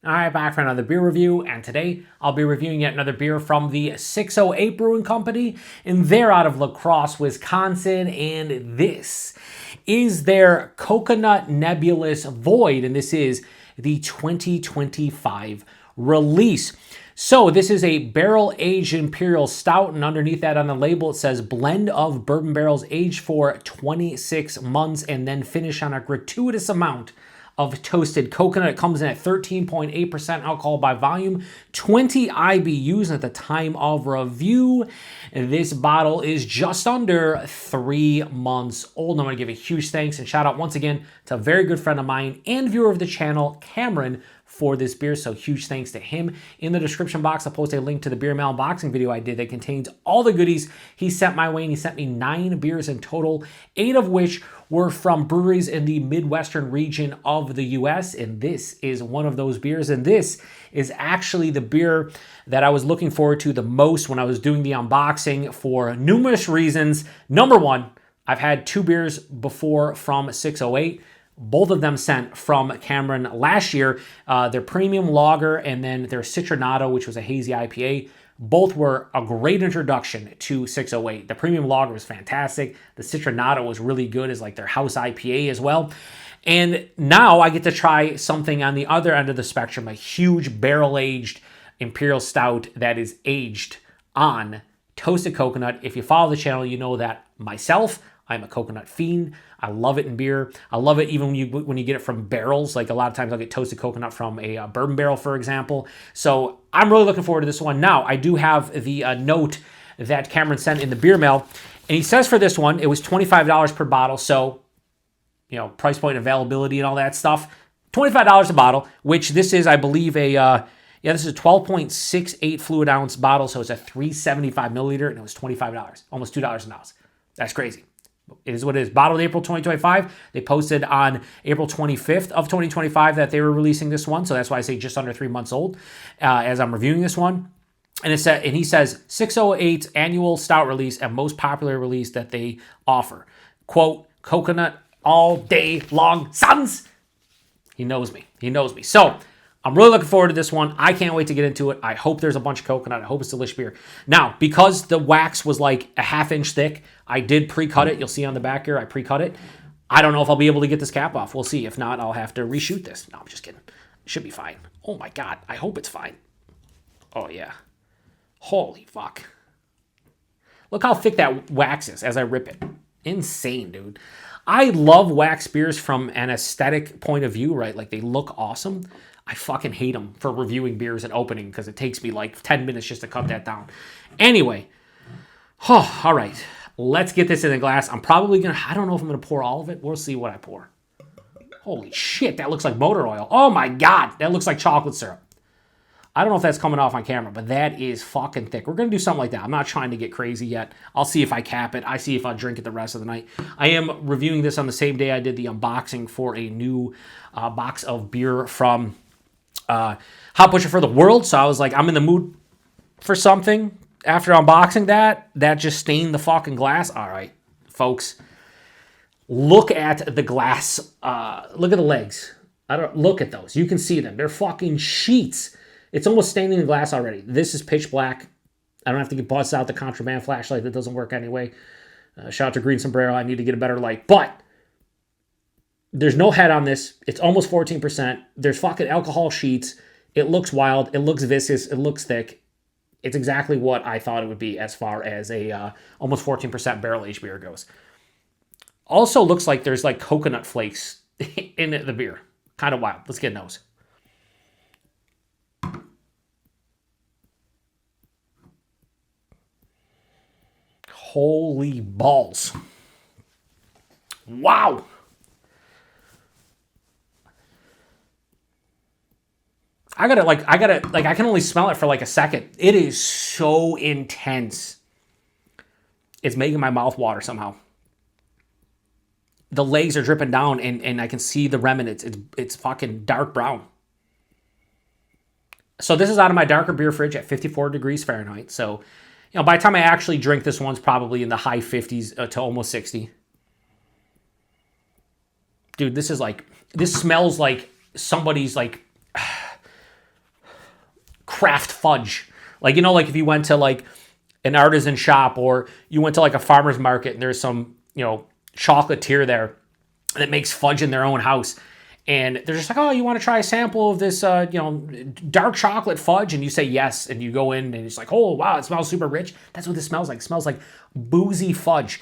All right, back for another beer review, and today I'll be reviewing yet another beer from the 608 Brewing Company, and they're out of La Crosse, Wisconsin, and this is their Coconut Nebulous Void, and this is the 2025 release. So this is a barrel-aged Imperial Stout, and underneath that on the label it says blend of bourbon barrels aged for 26 months and then finish on a gratuitous amount of toasted coconut. It comes in at 13.8% alcohol by volume, 20 IBUs at the time of review. This bottle is just under 3 months old. And I want to give a huge thanks and shout out once again to a very good friend of mine and viewer of the channel, Cameron, for this beer, so huge thanks to him. In the description box, I'll post a link to the beer mail unboxing video I did that contains all the goodies he sent my way, and he sent me 9 beers in total, 8 of which were from breweries in the Midwestern region of the US, and this is one of those beers, and this is actually the beer that I was looking forward to the most when I was doing the unboxing for numerous reasons. Number one, I've had 2 beers before from 608. Both of them sent from Cameron last year. Their premium lager and then their Citronado, which was a hazy IPA. Both were a great introduction to 608. The premium lager was fantastic. The Citronado was really good as like their house IPA as well. And now I get to try something on the other end of the spectrum, a huge barrel-aged Imperial Stout that is aged on toasted coconut. If you follow the channel, you know that myself, I'm a coconut fiend. I love it in beer. I love it even when you get it from barrels. Like a lot of times I'll get toasted coconut from a bourbon barrel, for example. So I'm really looking forward to this one. Now, I do have the note that Cameron sent in the beer mail. And he says for this one, it was $25 per bottle. So, you know, price point, availability, and all that stuff. $25 a bottle, which this is, I believe, this is a 12.68 fluid ounce bottle. So it's a 375 milliliter, and it was $25, almost $2 an ounce. That's crazy. It is what it is. Bottled April 2025. They posted on April 25th of 2025 that they were releasing this one. So that's why I say just under 3 months old as I'm reviewing this one. And he says 608's annual stout release and most popular release that they offer. Quote, coconut all day long, sons. He knows me. He knows me. So I'm really looking forward to this one. I can't wait to get into it. I hope there's a bunch of coconut. I hope it's delicious beer. Now, because the wax was like a ½ inch thick, I did pre-cut it. You'll see on the back here, I pre-cut it. I don't know if I'll be able to get this cap off. We'll see. If not, I'll have to reshoot this. No, I'm just kidding. It should be fine. Oh my God. I hope it's fine. Oh yeah. Holy fuck. Look how thick that wax is as I rip it. Insane, dude. I love wax beers from an aesthetic point of view, right? Like they look awesome. I fucking hate them for reviewing beers and opening because it takes me like 10 minutes just to cut that down. Anyway, all right, let's get this in the glass. I'm probably going to, I don't know if I'm going to pour all of it. We'll see what I pour. Holy shit, that looks like motor oil. Oh my God, that looks like chocolate syrup. I don't know if that's coming off on camera, but that is fucking thick. We're going to do something like that. I'm not trying to get crazy yet. I'll see if I cap it. I see if I'll drink it the rest of the night. I am reviewing this on the same day I did the unboxing for a new box of beer from Hot Butcher for the World. So I was like, I'm in the mood for something. After unboxing that just stained the fucking glass. All right, folks, look at the glass. Look at the legs. Look at those. You can see them. They're fucking sheets. It's almost staining the glass already. This is pitch black. I don't have to bust out the contraband flashlight that doesn't work anyway. Shout out to Green Sombrero. I need to get a better light. But there's no head on this. It's almost 14%. There's fucking alcohol sheets. It looks wild. It looks viscous. It looks thick. It's exactly what I thought it would be as far as a almost 14% barrel-aged beer goes. Also looks like there's like coconut flakes in the beer. Kind of wild. Let's get those. Holy balls. Wow. I can only smell it for like a second. It is so intense. It's making my mouth water somehow. The legs are dripping down and I can see the remnants. It's fucking dark brown. So this is out of my darker beer fridge at 54 degrees Fahrenheit. So, you know, by the time I actually drink this one's probably in the high 50s to almost 60. Dude, this smells like somebody's like craft fudge. Like, you know, like if you went to like an artisan shop or you went to like a farmer's market and there's some, you know, chocolatier there that makes fudge in their own house. And they're just like, oh, you want to try a sample of this, you know, dark chocolate fudge? And you say yes, and you go in and it's like, oh, wow, it smells super rich. That's what this smells like. It smells like boozy fudge.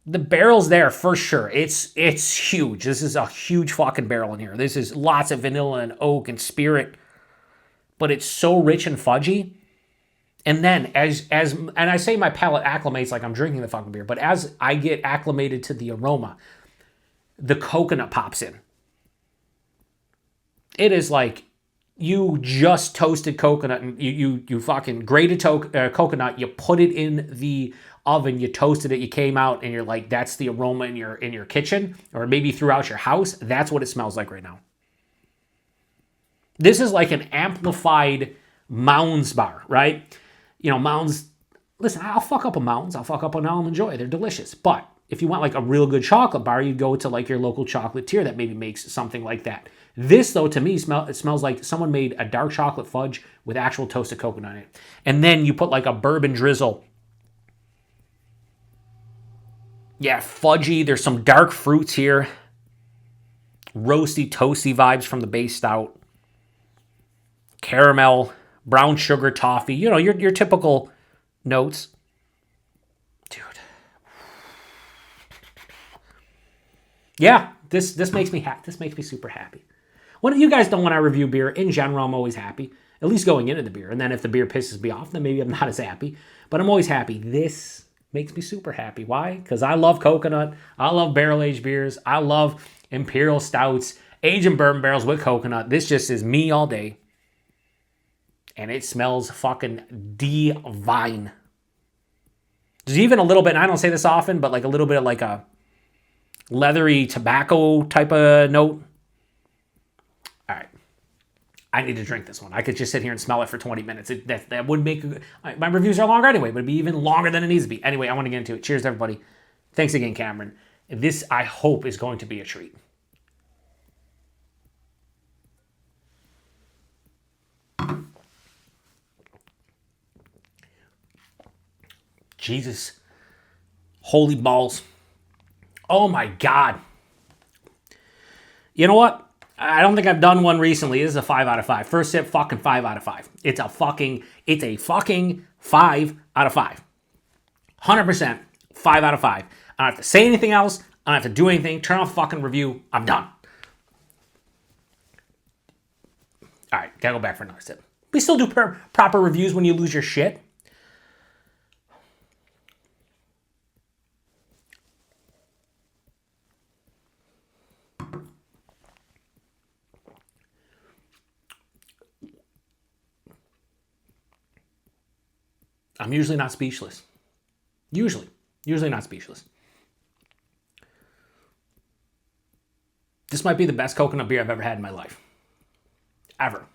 The barrel's there for sure. It's huge. This is a huge fucking barrel in here. This is lots of vanilla and oak and spirit, but it's so rich and fudgy. And then and I say my palate acclimates like I'm drinking the fucking beer, but as I get acclimated to the aroma, the coconut pops in. It is like you just toasted coconut and you fucking grated coconut, you put it in the oven, you toasted it, you came out and you're like, that's the aroma in your kitchen or maybe throughout your house. That's what it smells like right now. This is like an amplified Mounds bar, right? You know, Mounds, listen, I'll fuck up a Mounds, I'll fuck up an Almond Joy, they're delicious. But if you want like a real good chocolate bar, you'd go to like your local chocolatier that maybe makes something like that. This though, to me, it smells like someone made a dark chocolate fudge with actual toasted coconut in it. And then you put like a bourbon drizzle. Yeah, fudgy, there's some dark fruits here. Roasty, toasty vibes from the base stout. Caramel, brown sugar, toffee, you know, your typical notes. Dude. Yeah, this makes me happy. This makes me super happy. When you guys don't want to review beer, in general, I'm always happy. At least going into the beer. And then if the beer pisses me off, then maybe I'm not as happy. But I'm always happy. This makes me super happy. Why? Because I love coconut. I love barrel-aged beers. I love Imperial Stouts, aged in bourbon barrels with coconut. This just is me all day. And it smells fucking divine. There's even a little bit, and I don't say this often, but like a little bit of like a leathery tobacco type of note. All right. I need to drink this one. I could just sit here and smell it for 20 minutes. That would make... My reviews are longer anyway, but it'd be even longer than it needs to be. Anyway, I want to get into it. Cheers, everybody. Thanks again, Cameron. This, I hope, is going to be a treat. Jesus. Holy balls. Oh my God. You know what? I don't think I've done one recently. This is a 5 out of 5. First sip, fucking 5 out of 5. It's a fucking 5 out of 5. 100% 5 out of 5. I don't have to say anything else. I don't have to do anything. Turn off fucking review. I'm done. All right, gotta go back for another sip. We still do proper reviews when you lose your shit. I'm usually not speechless. Usually not speechless. This might be the best coconut beer I've ever had in my life. Ever.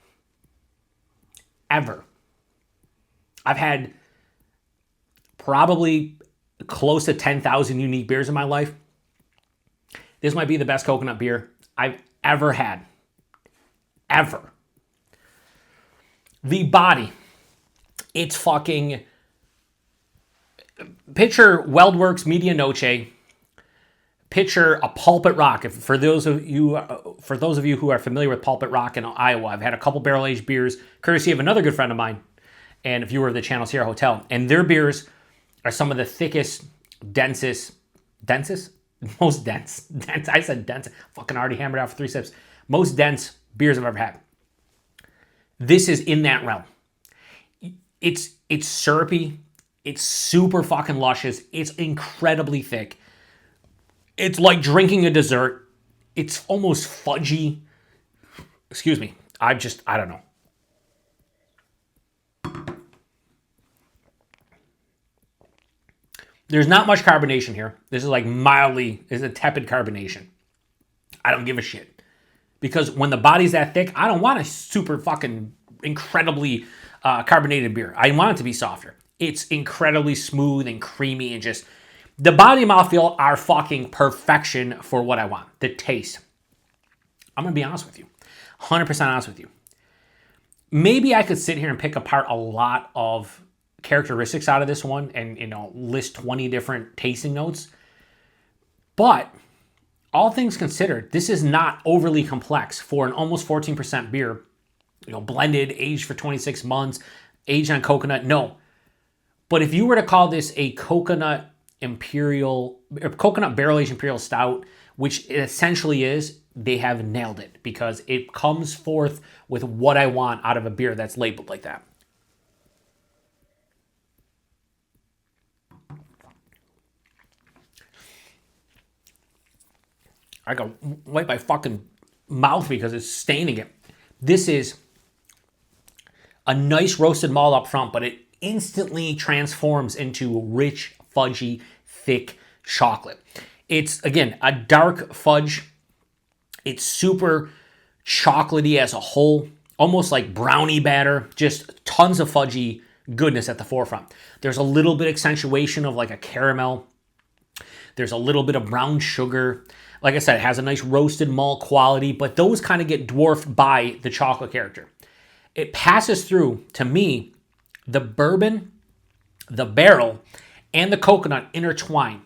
I've had probably close to 10,000 unique beers in my life. This might be the best coconut beer I've ever had. Ever. The body. It's fucking... Picture Weldworks Media Noche. Picture a Pulpit Rock. For those of you who are familiar with Pulpit Rock in Iowa, I've had a couple barrel-aged beers, courtesy of another good friend of mine, and a viewer of the channel, Sierra Hotel. And their beers are some of the thickest, most dense. I said dense. Fucking already hammered out for 3 sips. Most dense beers I've ever had. This is in that realm. It's syrupy. It's super fucking luscious. It's incredibly thick. It's like drinking a dessert. It's almost fudgy. Excuse me. I don't know. There's not much carbonation here. This is like is a tepid carbonation. I don't give a shit. Because when the body's that thick, I don't want a super fucking incredibly carbonated beer. I want it to be softer. It's incredibly smooth and creamy and just... The body and mouthfeel are fucking perfection for what I want. The taste. I'm going to be honest with you. 100% honest with you. maybe I could sit here and pick apart a lot of characteristics out of this one and, list 20 different tasting notes. But all things considered, this is not overly complex for an almost 14% beer, blended, aged for 26 months, aged on coconut. No. But if you were to call this a coconut barrel-aged Imperial Stout, which it essentially is, they have nailed it because it comes forth with what I want out of a beer that's labeled like that. I gotta wipe my fucking mouth because it's staining it. This is a nice roasted malt up front, but it instantly transforms into rich, fudgy, thick chocolate. It's, again, a dark fudge. It's super chocolatey as a whole, almost like brownie batter, just tons of fudgy goodness at the forefront. There's a little bit accentuation of like a caramel. There's a little bit of brown sugar. Like I said, it has a nice roasted malt quality, but those kind of get dwarfed by the chocolate character. It passes through, to me, the bourbon, the barrel, and the coconut intertwine.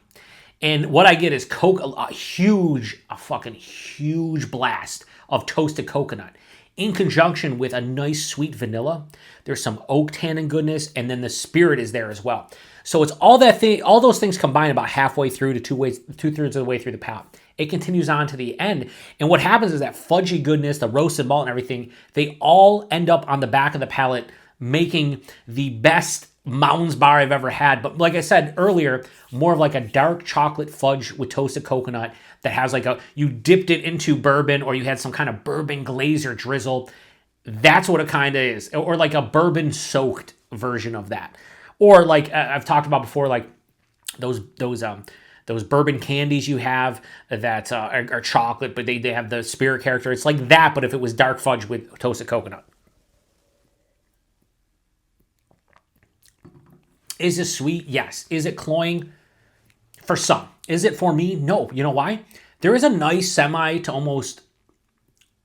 And what I get is a fucking huge blast of toasted coconut in conjunction with a nice sweet vanilla. There's some oak tannin goodness, and then the spirit is there as well. So it's all those things combined about halfway through to two-thirds of the way through the palate. It continues on to the end. And what happens is that fudgy goodness, the roasted malt and everything, they all end up on the back of the palate, making the best Mounds bar I've ever had. But like I said earlier, more of like a dark chocolate fudge with toasted coconut that has you dipped it into bourbon or you had some kind of bourbon glaze or drizzle. That's what it kind of is. Or like a bourbon soaked version of that. Or like I've talked about before, like those bourbon candies you have that are chocolate, but they have the spirit character. It's like that, but if it was dark fudge with toasted coconut. Is this sweet? Yes. Is it cloying? For some. Is it for me? No. You know why? There is a nice semi to almost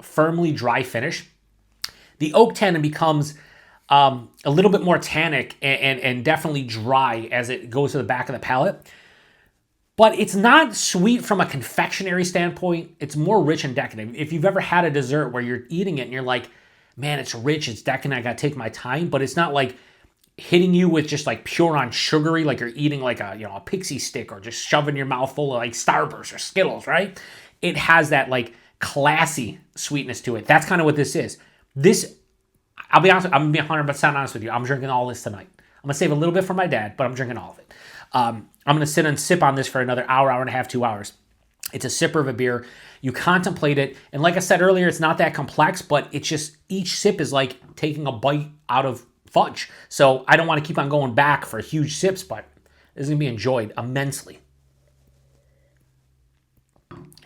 firmly dry finish. The oak tannin becomes a little bit more tannic and definitely dry as it goes to the back of the palate. But it's not sweet from a confectionery standpoint. It's more rich and decadent. If you've ever had a dessert where you're eating it and you're like, man, it's rich, it's decadent, I gotta take my time, but it's not like hitting you with just like pure on sugary, like you're eating like a pixie stick or just shoving your mouth full of like Starburst or Skittles, right? It has that like classy sweetness to it. That's kind of what this is. This, I'll be honest, I'm gonna be 100% honest with you. I'm drinking all this tonight. I'm gonna save a little bit for my dad, but I'm drinking all of it. I'm gonna sit and sip on this for another hour and a half, 2 hours. It's a sipper of a beer. You contemplate it, and like I said earlier, it's not that complex, but it's just each sip is like taking a bite out of fudge. So I don't want to keep on going back for huge sips, but this is going to be enjoyed immensely.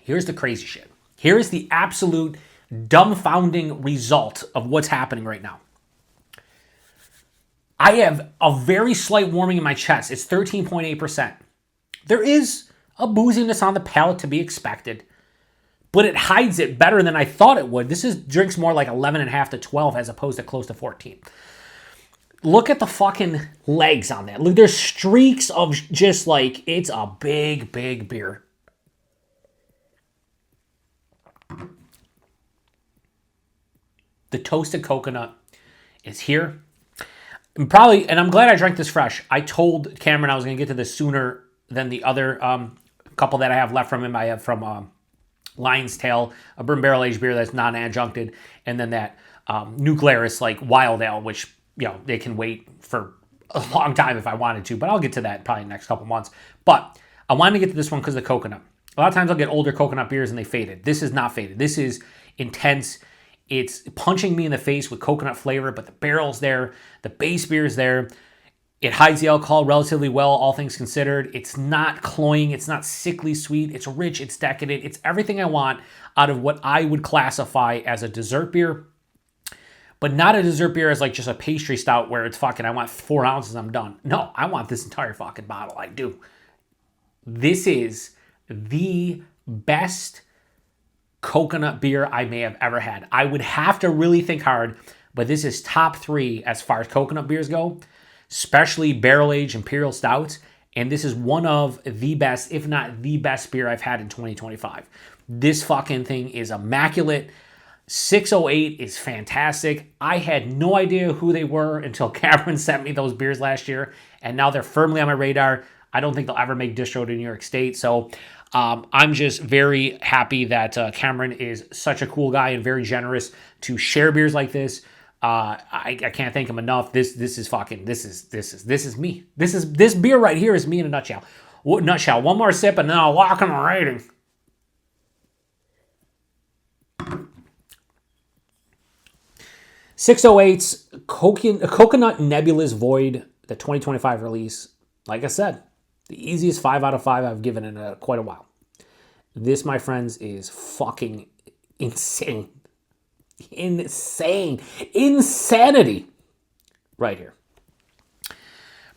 Here's the crazy shit. Here is the absolute dumbfounding result of what's happening right now. I have a very slight warming in my chest. It's 13.8%. There is a booziness on the palate to be expected, but it hides it better than I thought it would. This drinks more like 11.5 to 12 as opposed to close to 14. Look at the fucking legs on that. Look, there's streaks of just like, it's a big, big beer. The toasted coconut is here. And I'm glad I drank this fresh. I told Cameron I was going to get to this sooner than the other couple that I have left from him. I have from Lion's Tail, a bourbon barrel-aged beer that's non-adjuncted, and then that New Glarus, like Wild Ale, which they can wait for a long time if I wanted to, but I'll get to that probably in the next couple months. But I wanted to get to this one because of the coconut. A lot of times I'll get older coconut beers and they faded. This is not faded. This is intense. It's punching me in the face with coconut flavor, but the barrel's there. The base beer's there. It hides the alcohol relatively well, all things considered. It's not cloying. It's not sickly sweet. It's rich. It's decadent. It's everything I want out of what I would classify as a dessert beer. But not a dessert beer as like just a pastry stout where it's fucking, I want 4 ounces, I'm done. No, I want this entire fucking bottle. I do. This is the best coconut beer I may have ever had. I would have to really think hard, but this is top 3 as far as coconut beers go, especially barrel-aged Imperial Stouts. And this is one of the best, if not the best beer I've had in 2025. This fucking thing is immaculate. 608 is fantastic. I had no idea who they were until Cameron sent me those beers last year, and now they're firmly on my radar. I don't think they'll ever make distro to New York State, so I'm just very happy that Cameron is such a cool guy and very generous to share beers like this. I can't thank him enough. This is me. This beer right here is me in a nutshell. One more sip and then I'll lock on the rating. .608's Coconut Nebulous Void, the 2025 release. Like I said, the easiest 5 out of 5 I've given in quite a while. This, my friends, is fucking insane. Insanity right here.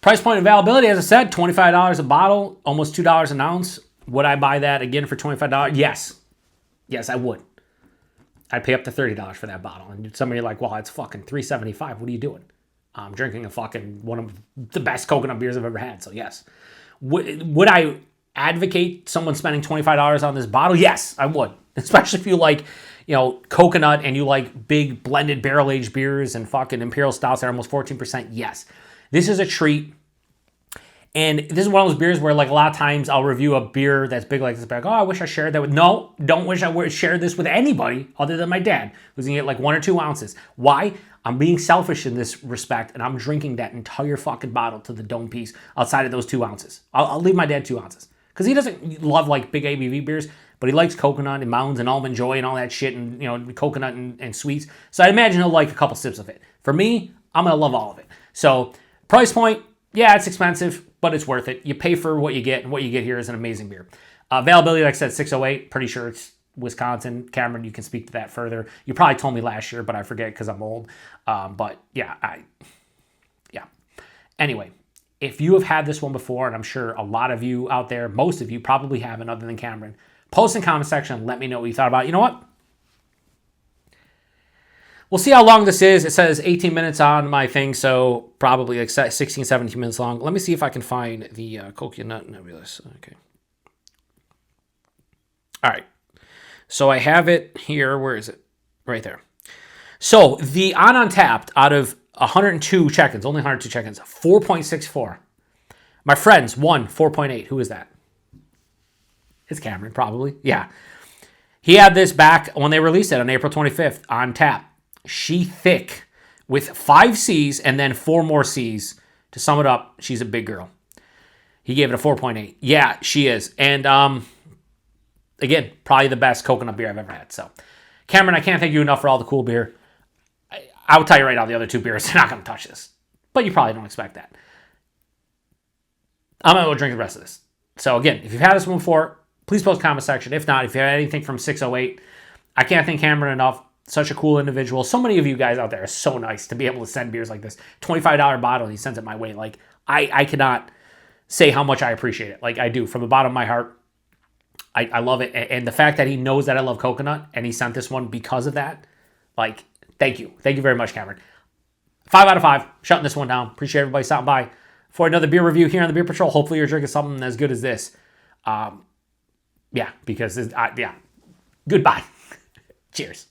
Price point availability, as I said, $25 a bottle, almost $2 an ounce. Would I buy that again for $25? Yes, I would. I'd pay up to $30 for that bottle. And some of you are like, well, it's fucking $3.75. What are you doing? I'm drinking one of the best coconut beers I've ever had. So yes. Would I advocate someone spending $25 on this bottle? Yes, I would. Especially if you like, coconut and you like big blended barrel-aged beers and fucking Imperial Stouts that are almost 14%. Yes. This is a treat. And this is one of those beers where, like, a lot of times I'll review a beer that's big like this. Like, oh, I wish I shared that with... No, don't wish I shared this with anybody other than my dad, who's going to get like 1 or 2 ounces. Why? I'm being selfish in this respect, and I'm drinking that entire fucking bottle to the dome piece outside of those 2 ounces. I'll leave my dad 2 ounces. Because he doesn't love, like, big ABV beers, but he likes coconut and mountains and almond joy and all that shit and, coconut and sweets. So I imagine he'll like a couple sips of it. For me, I'm going to love all of it. So, price point, yeah, it's expensive, but it's worth it. You pay for what you get, and what you get here is an amazing beer. Availability, like I said, 608. Pretty sure it's Wisconsin. Cameron, you can speak to that further. You probably told me last year, but I forget because I'm old. But yeah. Anyway, if you have had this one before, and I'm sure a lot of you out there, most of you probably haven't other than Cameron, post in the comment section and let me know what you thought about it. You know what? We'll see how long this is. It says 18 minutes on my thing, so probably like 16, 17 minutes long. Let me see if I can find the Coconut Nebulous. Okay. All right. So I have it here. Where is it? Right there. So the on Untapped out of 102 check-ins, only 102 check-ins, 4.64. My friends won 4.8. Who is that? It's Cameron, probably. Yeah. He had this back when they released it on April 25th on tap. She thick with 5 C's and then 4 more C's. To sum it up, she's a big girl. He gave it a 4.8. Yeah, she is. And again, probably the best coconut beer I've ever had. So, Cameron, I can't thank you enough for all the cool beer. I will tell you right now, the other 2 beers are not going to touch this. But you probably don't expect that. I'm going to go drink the rest of this. So again, if you've had this one before, please post in the comment section. If not, if you had anything from 608, I can't thank Cameron enough. Such a cool individual. So many of you guys out there are so nice to be able to send beers like this. $25 bottle, he sends it my way. Like, I cannot say how much I appreciate it. Like, I do. From the bottom of my heart, I love it. And the fact that he knows that I love coconut and he sent this one because of that, like, thank you. Thank you very much, Cameron. 5 out of 5. Shutting this one down. Appreciate everybody stopping by for another beer review here on the Beer Patrol. Hopefully you're drinking something as good as this. Yeah, because, yeah. Goodbye. Cheers.